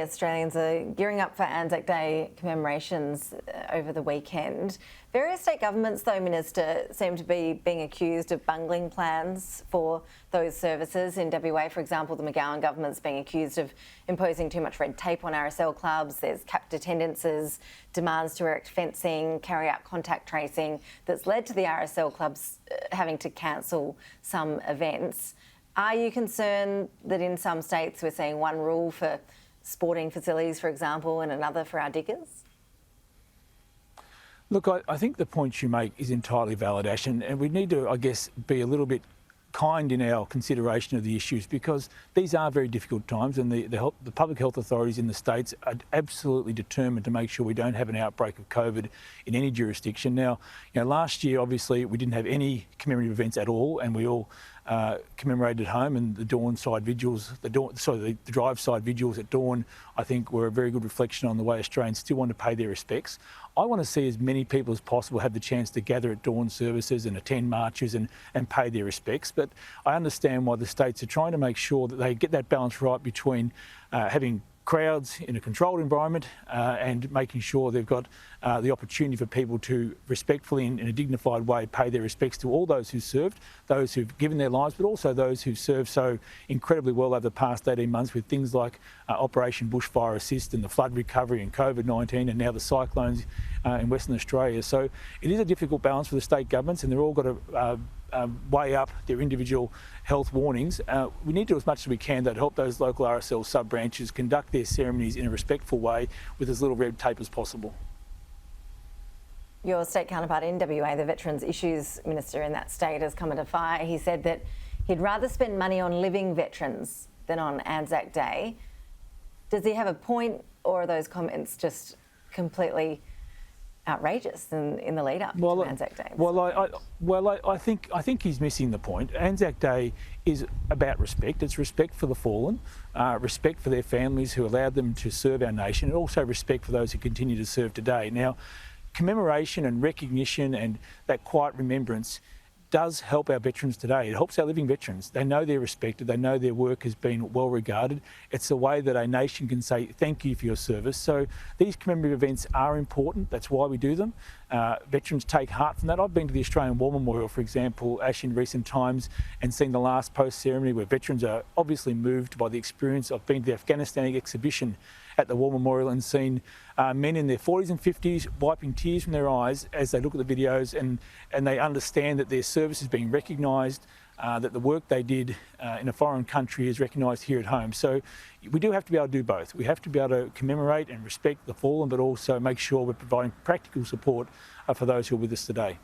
Australians are gearing up for Anzac Day commemorations over the weekend. Various state governments, though, Minister, seem to be being accused of bungling plans for those services. In WA, for example, the McGowan government's being accused of imposing too much red tape on RSL clubs. There's capped attendances, demands to erect fencing, carry out contact tracing that's led to the RSL clubs having to cancel some events. Are you concerned that in some states we're seeing one rule for sporting facilities, for example, and another for our diggers? Look, I think the point you make is entirely valid, Ash, and we need to, I guess, be a little bit kind in our consideration of the issues, because these are very difficult times, and the public health authorities in the states are absolutely determined to make sure we don't have an outbreak of COVID in any jurisdiction. Now, last year, obviously, we didn't have any commemorative events at all, and we all commemorated at home, and the drive-side vigils at dawn, I think, were a very good reflection on the way Australians still want to pay their respects. I want to see as many people as possible have the chance to gather at dawn services and attend marches and pay their respects. But I understand why the states are trying to make sure that they get that balance right between having crowds in a controlled environment and making sure they've got the opportunity for people to respectfully and in a dignified way pay their respects to all those who served, those who've given their lives, but also those who've served so incredibly well over the past 18 months with things like Operation Bushfire Assist and the flood recovery and COVID-19 and now the cyclones in Western Australia. So it is a difficult balance for the state governments, and they're all got to weigh up their individual health warnings. We need to do as much as we can to help those local RSL sub-branches conduct their ceremonies in a respectful way with as little red tape as possible. Your state counterpart in WA, the Veterans Issues Minister in that state, has come under fire. He said that he'd rather spend money on living veterans than on Anzac Day. Does he have a point, or are those comments just completely outrageous in the lead up to Anzac Day? I think he's missing the point. Anzac Day is about respect. It's respect for the fallen, respect for their families who allowed them to serve our nation, and also respect for those who continue to serve today. Now, commemoration and recognition and that quiet remembrance does help our veterans today. It helps our living veterans. They know they're respected. They know their work has been well regarded. It's a way that a nation can say thank you for your service. So these commemorative events are important. That's why we do them. Veterans take heart from that. I've been to the Australian War Memorial, for example, Ash, in recent times, and seen the last post ceremony where veterans are obviously moved by the experience. I've been to the Afghanistan exhibition at the War Memorial and seen men in their 40s and 50s wiping tears from their eyes as they look at the videos, and they understand that their service is being recognised, that the work they did in a foreign country is recognised here at home. So we do have to be able to do both. We have to be able to commemorate and respect the fallen, but also make sure we're providing practical support for those who are with us today.